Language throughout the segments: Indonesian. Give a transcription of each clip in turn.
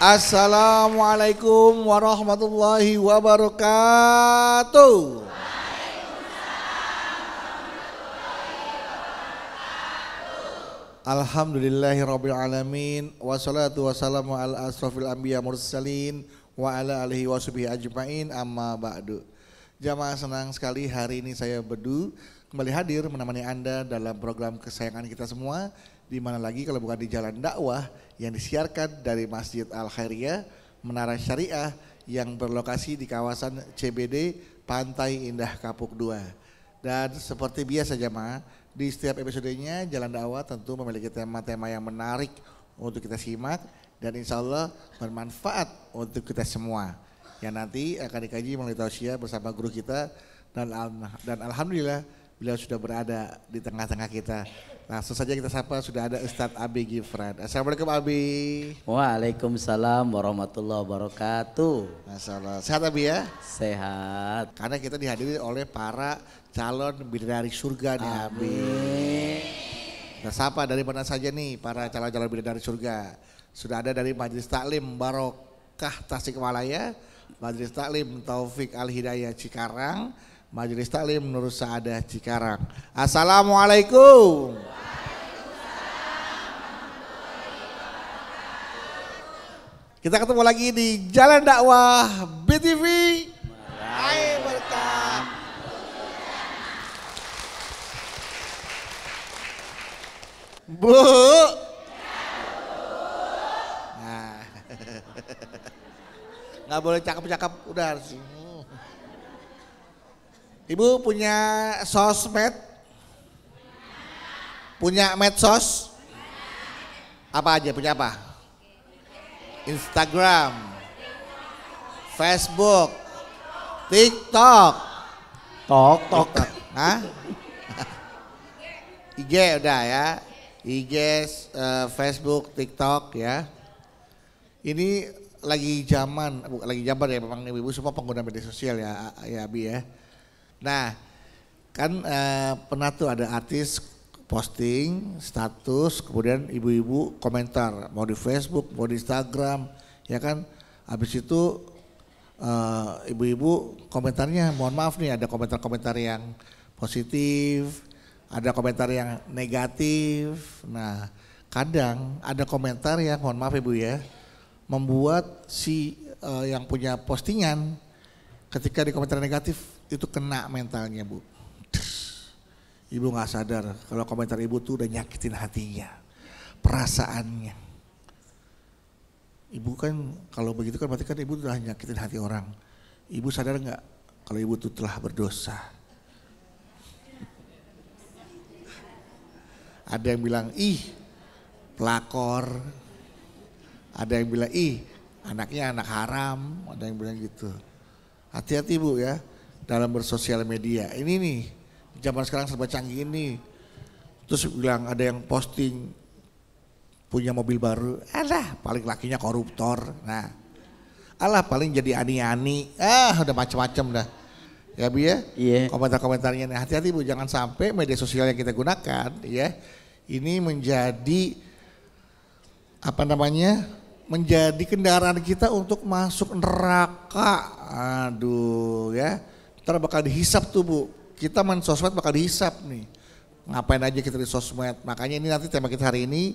Assalamualaikum warahmatullahi wabarakatuh. Alhamdulillahirabbil alamin wassalatu wassalamu ala asrofil anbiya mursalin wa ala alihi washabihi ajmain amma ba'du. Jamaah senang sekali hari ini saya Bedu kembali hadir menemani Anda dalam program kesayangan kita semua, di mana lagi kalau bukan di Jalan Dakwah yang disiarkan dari Masjid Al Khairiyah Menara Syariah yang berlokasi di kawasan CBD Pantai Indah Kapuk 2. Dan seperti biasa jamaah, di setiap episodenya Jalan Dakwah tentu memiliki tema-tema yang menarik untuk kita simak dan insya Allah bermanfaat untuk kita semua, yang nanti akan dikaji melalui tausiah bersama guru kita dan alhamdulillah beliau sudah berada di tengah-tengah kita. Langsung saja kita sapa, sudah ada Ustadz Abi Gifran. Assalamualaikum Abi. Waalaikumsalam warahmatullahi wabarakatuh. Masyaallah. Sehat Abi ya? Sehat. Karena kita dihadiri oleh para calon bidadari surga nih Abi. Kita sapa dari mana saja nih para calon-calon bidadari surga. Sudah ada dari Majelis Taklim Barokah Tasikmalaya, Majelis Taklim Taufik Al Hidayah Cikarang, Majelis Taklim Nur Saadah Cikarang. Assalamualaikum. Kita ketemu lagi di Jalan Dakwah BTV. Hai berkah. Bu. Nah. Nggak boleh cakep-cakep, udah harus. Ibu punya sosmed? Punya medsos? Apa aja, punya apa? Instagram, Facebook, TikTok. Tok. Hah? IG udah ya. IG, Facebook, TikTok ya. Ini lagi zaman ya memang ibu-ibu semua pengguna media sosial ya Abi ya. Nah kan pernah tuh ada artis posting status, kemudian ibu-ibu komentar, mau di Facebook, mau di Instagram, ya kan. Habis itu ibu-ibu komentarnya, mohon maaf nih, ada komentar-komentar yang positif, ada komentar yang negatif. Nah kadang ada komentar yang mohon maaf ibu ya, membuat si yang punya postingan ketika di komentar negatif itu kena mentalnya bu. Ibu nggak sadar kalau komentar ibu tuh udah nyakitin hatinya, perasaannya. Ibu kan kalau begitu kan berarti kan ibu udah nyakitin hati orang. Ibu sadar nggak kalau ibu tuh telah berdosa? Ada yang bilang ih pelakor, ada yang bilang ih anaknya anak haram, ada yang bilang gitu. Hati-hati bu ya dalam bersosial media. Ini nih zaman sekarang serba canggih ini. Terus bilang ada yang posting punya mobil baru, alah paling lakinya koruptor. Nah, alah paling jadi ani-ani. Udah macam-macam dah. Ya Bu ya. Iya. Komentar-komentarnya. Nah, hati-hati Bu, jangan sampai media sosial yang kita gunakan ya ini menjadi apa namanya? Menjadi kendaraan kita untuk masuk neraka. Aduh ya. Ntar bakal dihisap tuh Bu. Kita main sosmed bakal dihisap nih. Ngapain aja kita di sosmed. Makanya ini nanti tema kita hari ini,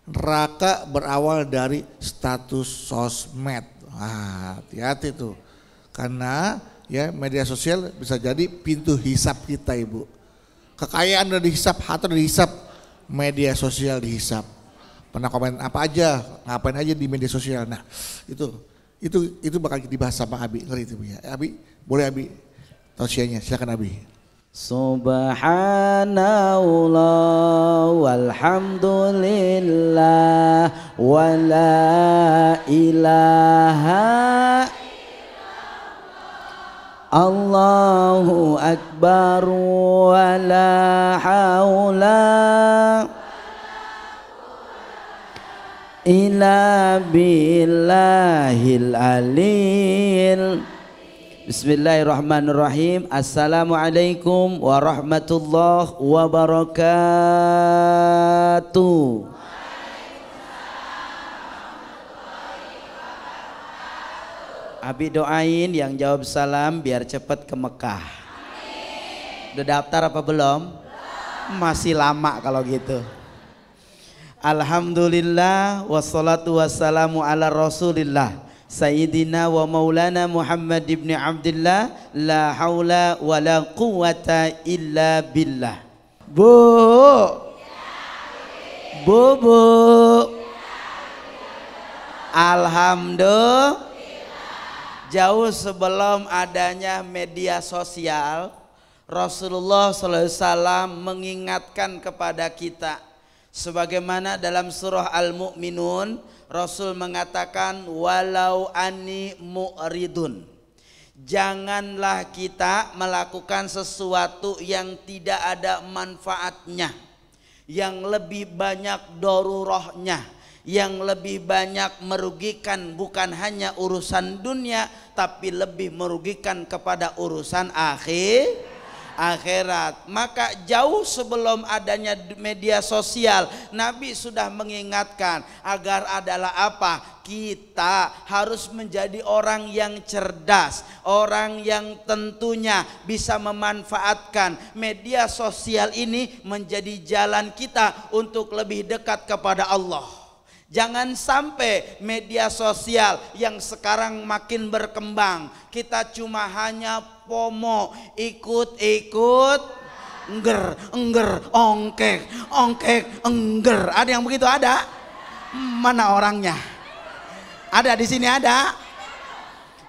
neraka berawal dari status sosmed. Hati-hati tuh. Karena ya media sosial bisa jadi pintu hisap kita Ibu. Kekayaan udah dihisap, harta udah dihisap, media sosial dihisap. Pernah komen apa aja, ngapain aja di media sosial. Nah itu bakal dibahas sama Abi. Ngeri itu ya. Abi, boleh Abi tausiahnya, silakan Abi. Subhanallah walhamdulillah wa la ilaha Allahu akbar wa la haula illa billahil alil. Bismillahirrahmanirrahim. Assalamualaikum warahmatullahi wabarakatuh. Abi doain yang jawab salam biar cepet ke Mekah. Udah daftar apa belum? Masih lama kalau gitu. Alhamdulillah wassalatu wassalamu ala rasulillah Sayyidina wa maulana Muhammad ibn Abdullah. La haula wa la quwata illa billah. Bu Alhamdulillah. Jauh sebelum adanya media sosial, Rasulullah SAW mengingatkan kepada kita, sebagaimana dalam surah Al-Mu'minun Rasul mengatakan walau ani mu'ridun, janganlah kita melakukan sesuatu yang tidak ada manfaatnya, yang lebih banyak darurahnya, yang lebih banyak merugikan bukan hanya urusan dunia tapi lebih merugikan kepada urusan akhirat. Maka jauh sebelum adanya media sosial, Nabi sudah mengingatkan agar adalah apa? Kita harus menjadi orang yang cerdas, orang yang tentunya bisa memanfaatkan media sosial ini menjadi jalan kita untuk lebih dekat kepada Allah. Jangan sampai media sosial yang sekarang makin berkembang, kita cuma hanya FOMO, ikut-ikut, engger, ongkek, engger. Ada yang begitu ada? Mana orangnya? Ada di sini ada?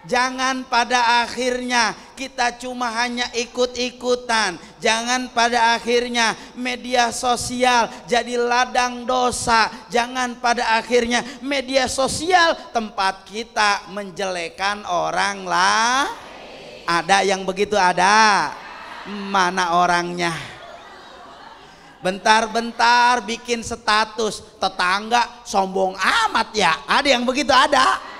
Jangan pada akhirnya kita cuma hanya ikut-ikutan. Jangan pada akhirnya media sosial jadi ladang dosa. Jangan pada akhirnya media sosial tempat kita menjelekan orang lah. Ada yang begitu ada? Mana orangnya? Bentar-bentar bikin status, tetangga sombong amat ya. Ada yang begitu ada?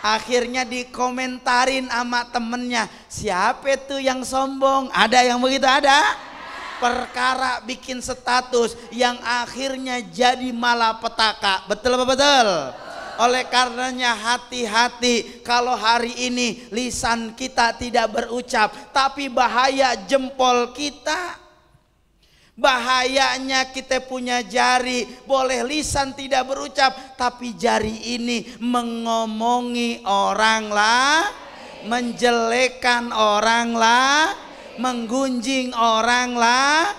Akhirnya dikomentarin sama temennya, siapa tuh yang sombong? Ada yang begitu ada? Perkara bikin status yang akhirnya jadi malapetaka. Betul apa betul? Oleh karenanya hati-hati kalau hari ini lisan kita tidak berucap, tapi bahaya jempol kita. Bahayanya kita punya jari, boleh lisan tidak berucap, tapi jari ini mengomongi orang lah, menjelekkan orang lah, menggunjing orang lah,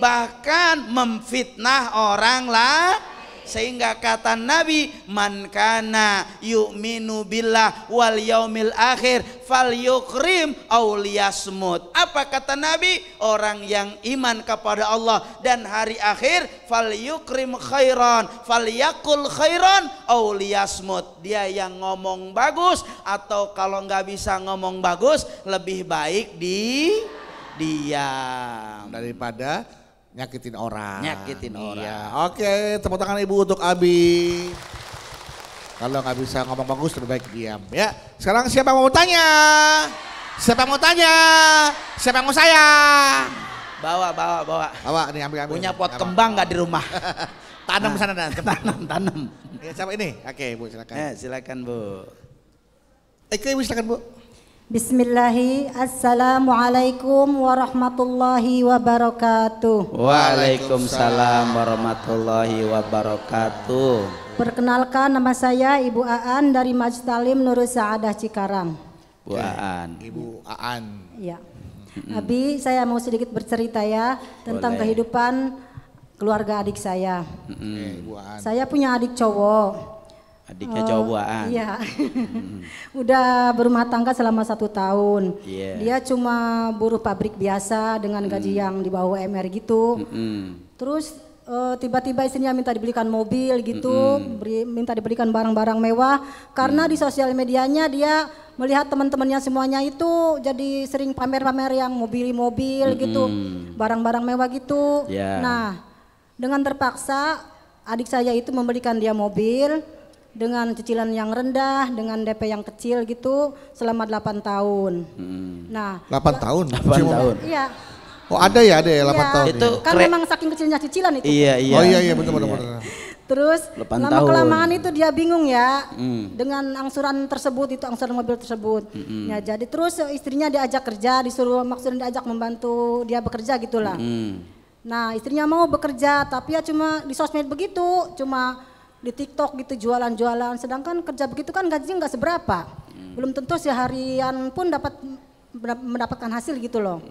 bahkan memfitnah orang lah. Sehingga kata Nabi, man kana yu'minu billah wal yaumil akhir falyukrim aw liyasmut. Apa kata Nabi? Orang yang iman kepada Allah dan hari akhir falyukrim khairan, falyakul khairan aw liyasmut. Dia yang ngomong bagus, atau kalau nggak bisa ngomong bagus lebih baik diam daripada nyakitin orang. Iya. Oke, tepuk tangan ibu untuk Abi. Kalau nggak bisa ngomong bagus lebih baik diam ya. Sekarang siapa yang mau tanya? Siapa yang mau tanya? Siapa yang mau saya? Bawa. Bawa nih, ambil. Punya pot kembang nggak di rumah? Tanam sana dan Tanam. Ya, siapa ini? Oke, Bu, silakan. Silakan Bu. Ibu silakan Bu. Bismillahirrahmanirrahim. Assalamualaikum warahmatullahi wabarakatuh. Waalaikumsalam warahmatullahi wabarakatuh. Perkenalkan, nama saya Ibu Aan dari Majlis Talim Nurul Sa'adah Cikarang. Bu Aan. Ibu Aan. Iya. Abi, saya mau sedikit bercerita ya tentang Boleh. kehidupan keluarga adik saya. Ibu Aan. Saya punya adik cowok. Adiknya cowok Bu Aan. Iya. Udah berumah tangga selama 1 tahun. Iya. Dia cuma buruh pabrik biasa dengan gaji yang di bawah UMR gitu. Terus tiba-tiba istrinya minta dibelikan mobil gitu, minta dibelikan barang-barang mewah. Karena di sosial medianya dia melihat teman-temannya semuanya itu jadi sering pamer-pamer yang mobil-mobil gitu, barang-barang mewah gitu. Yeah. Nah, dengan terpaksa adik saya itu membelikan dia mobil dengan cicilan yang rendah, dengan DP yang kecil gitu selama 8 tahun. Nah, 8 tahun? 8 tahun. iya. Oh ada ya 8 tahun. Itu Kan memang saking kecilnya cicilan itu. Iya. Oh iya betul. Terus 8 lama tahun. kelamaan itu dia bingung ya dengan angsuran tersebut, itu angsuran mobil tersebut. Ya jadi terus istrinya diajak kerja, disuruh maksudnya diajak membantu dia bekerja gitulah. Nah istrinya mau bekerja tapi ya cuma di sosmed begitu, cuma di TikTok gitu jualan-jualan. Sedangkan kerja begitu kan gajinya nggak seberapa, belum tentu seharian pun mendapatkan hasil gitu loh.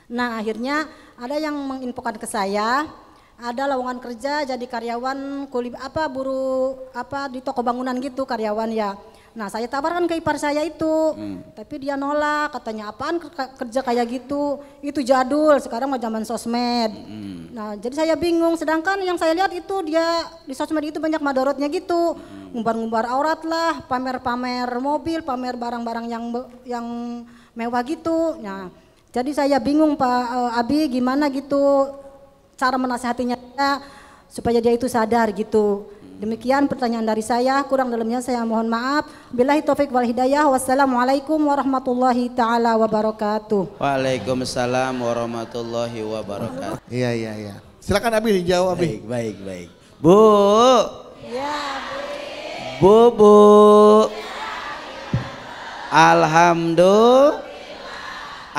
Nah akhirnya ada yang menginfokan ke saya, ada lowongan kerja jadi karyawan buruh di toko bangunan gitu karyawan ya. Nah saya tawarkan ke ipar saya itu, tapi dia nolak, katanya apaan kerja kayak gitu, itu jadul, sekarang mah zaman sosmed. Nah jadi saya bingung, sedangkan yang saya lihat itu dia di sosmed itu banyak madorotnya gitu, ngumbar-ngumbar aurat lah, pamer-pamer mobil, pamer barang-barang yang mewah gitu. Nah jadi saya bingung Pak Abi, gimana gitu cara menasihatinya supaya dia itu sadar gitu. Demikian pertanyaan dari saya, kurang dalamnya saya mohon maaf. Billahi taufik wal hidayah. Wassalamualaikum warahmatullahi taala wabarakatuh. Waalaikumsalam warahmatullahi wabarakatuh. Iya. Silakan Abi dijawab Abi. Baik. Bu. Ya, Bu. Alhamdulillah.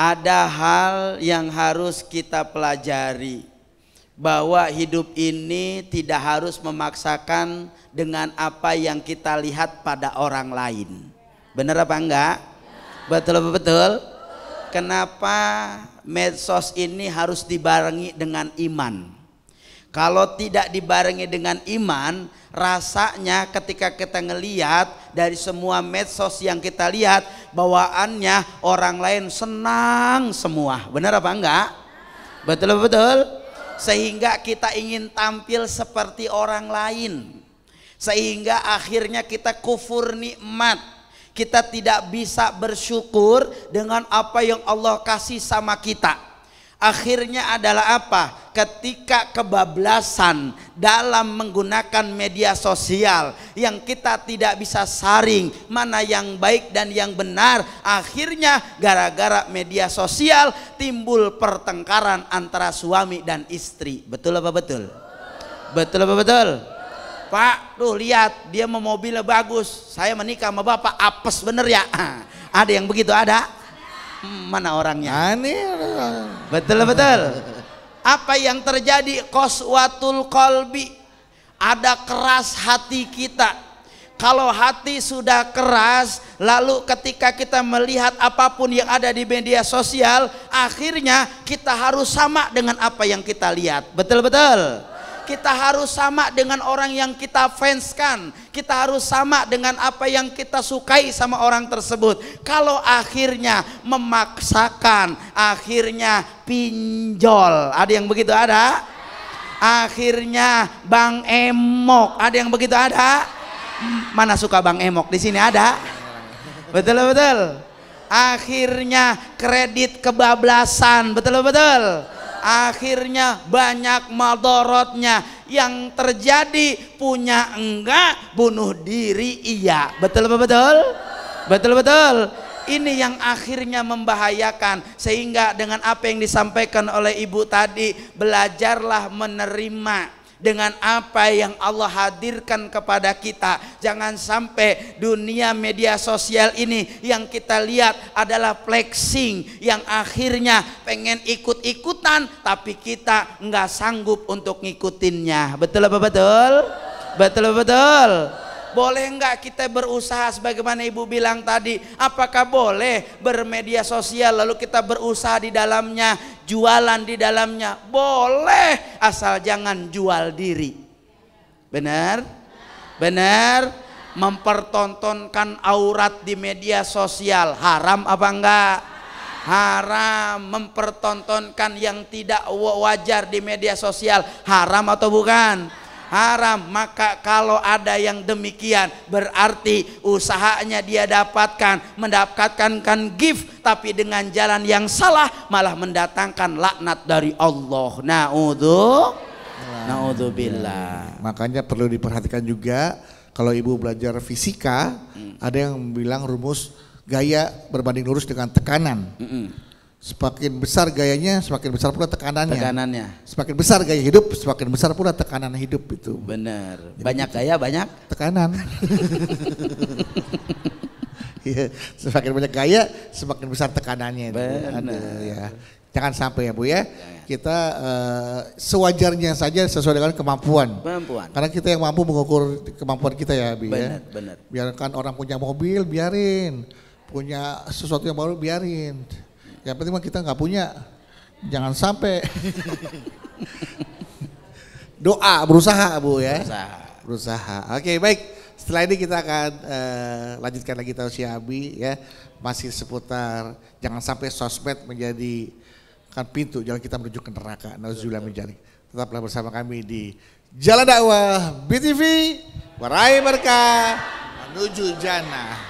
Ada hal yang harus kita pelajari, bahwa hidup ini tidak harus memaksakan dengan apa yang kita lihat pada orang lain. Benar apa enggak? Betul. Kenapa medsos ini harus dibarengi dengan iman? Kalau tidak dibarengi dengan iman, rasanya ketika kita ngelihat dari semua medsos yang kita lihat, bawaannya orang lain senang semua. Benar apa enggak? Betul. Sehingga kita ingin tampil seperti orang lain, sehingga akhirnya kita kufur nikmat. Kita tidak bisa bersyukur dengan apa yang Allah kasih sama kita. Akhirnya adalah apa? Ketika kebablasan dalam menggunakan media sosial yang kita tidak bisa saring mana yang baik dan yang benar, akhirnya gara-gara media sosial timbul pertengkaran antara suami dan istri. Betul apa betul? Betul apa betul? Pak, tuh lihat dia mau mobilnya bagus, saya menikah sama bapak apes bener ya. Ada yang begitu ada? Mana orangnya? Betul. Apa yang terjadi? Qaswatul qalbi, ada keras hati kita. Kalau hati sudah keras, lalu ketika kita melihat apapun yang ada di media sosial, akhirnya kita harus sama dengan apa yang kita lihat. Betul. Kita harus sama dengan orang yang kita fanskan. Kita harus sama dengan apa yang kita sukai sama orang tersebut. Kalau akhirnya memaksakan, akhirnya pinjol. Ada yang begitu ada? Akhirnya Bang Emok. Ada yang begitu ada? Mana suka Bang Emok? Di sini ada? Betul. Akhirnya kredit kebablasan. Betul. Akhirnya banyak madorotnya. Yang terjadi punya enggak, bunuh diri iya. Betul. Ini yang akhirnya membahayakan. Sehingga dengan apa yang disampaikan oleh ibu tadi, belajarlah menerima dengan apa yang Allah hadirkan kepada kita. Jangan sampai dunia media sosial ini yang kita lihat adalah flexing, yang akhirnya pengen ikut-ikutan tapi kita nggak sanggup untuk ngikutinnya. Betul apa betul? Betul. Boleh nggak kita berusaha sebagaimana ibu bilang tadi? Apakah boleh bermedia sosial lalu kita berusaha di dalamnya, jualan di dalamnya? Boleh, asal jangan jual diri. Benar? Mempertontonkan aurat di media sosial haram apa enggak? Haram. Mempertontonkan yang tidak wajar di media sosial haram atau bukan? Haram. Maka kalau ada yang demikian, berarti usahanya dia mendapatkan gift tapi dengan jalan yang salah, malah mendatangkan laknat dari Allah. Naudzubillah. Makanya perlu diperhatikan juga kalau ibu belajar fisika, ada yang bilang rumus gaya berbanding lurus dengan tekanan. Semakin besar gayanya, semakin besar pula tekanannya. Semakin besar gaya hidup, semakin besar pula tekanan hidup itu. Benar. Banyak gaya, banyak tekanan. Iya, semakin banyak gaya, semakin besar tekanannya. Benar. Ya. Jangan sampai ya Bu ya. Kita sewajarnya saja sesuai dengan kemampuan. Karena kita yang mampu mengukur kemampuan kita ya Bu ya. Benar. Biarkan orang punya mobil, biarin. Punya sesuatu yang baru, biarin. Yang penting mah kita nggak punya, jangan sampai. Doa, berusaha Bu ya. Berusaha. Oke, baik. Setelah ini kita akan lanjutkan lagi tausiah Abi ya. Masih seputar jangan sampai sosmed menjadi kan pintu jalan kita menuju ke neraka. Nauzubillah min dzalik. Tetaplah bersama kami di Jalan Dakwah BTV. Warai berkah menuju jannah.